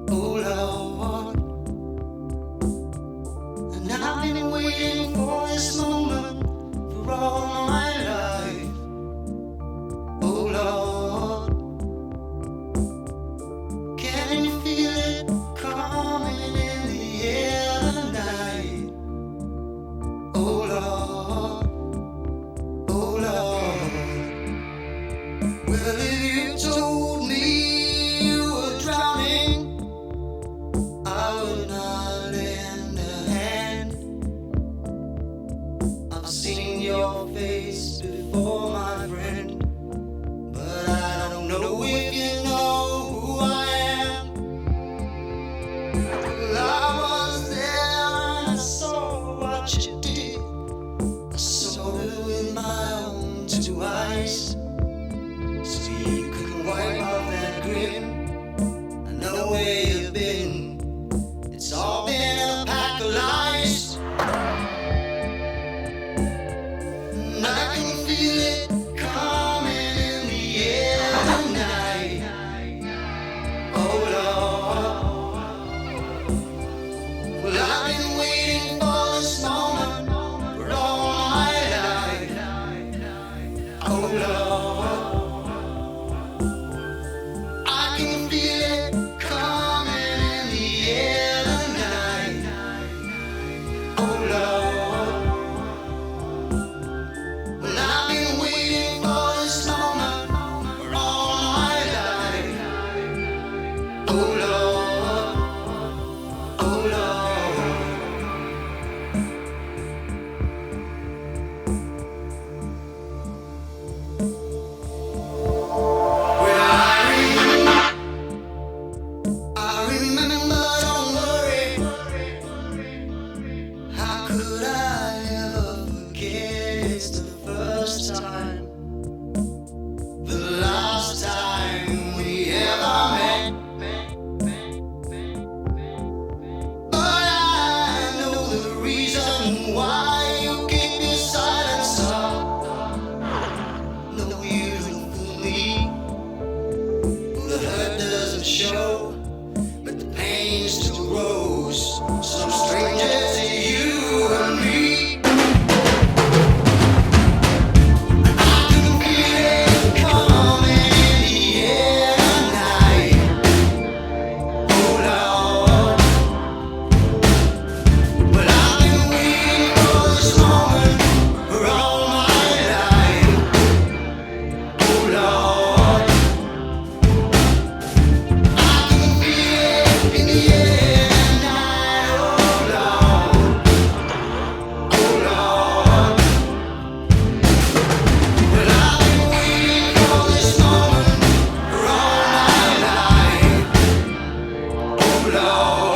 Oh Lord, and I've been waiting for this moment for all my life. Oh Lord, can you feel it coming in the air tonight? Oh Lord, oh Lord. Well, if you told me you were drowning, I would not lend a hand. I've seen your face before, my friend, but I don't know if you know who I am. Well, I was there and I saw what you did. I saw it with my own two eyes. So you can wipe off that grin. I know where you've been. It's all been a pack of lies. And I can feel it coming in the air tonight. Oh Lord, well, I've been waiting for this moment for all my life. Oh Lord, I can feel it coming in the air tonight. Oh Lord, well, I've been waiting for this moment for all my life. Oh Lord, oh Lord. Well, I remember, don't worry. How could I ever forget? It's the first time, the last time we ever met. But I know the reason why you keep your silence up. No, you don't fool me. The hurt doesn't show, but the pain still grows. Some stranger to you and me. I can feel it coming in the air tonight. Oh Lord, but I've been waiting for this moment for all my life. Oh Lord, I can feel it in the air tonight. Oh Lord, oh Lord, well, I've been waiting for this moment for all my life. Oh Lord.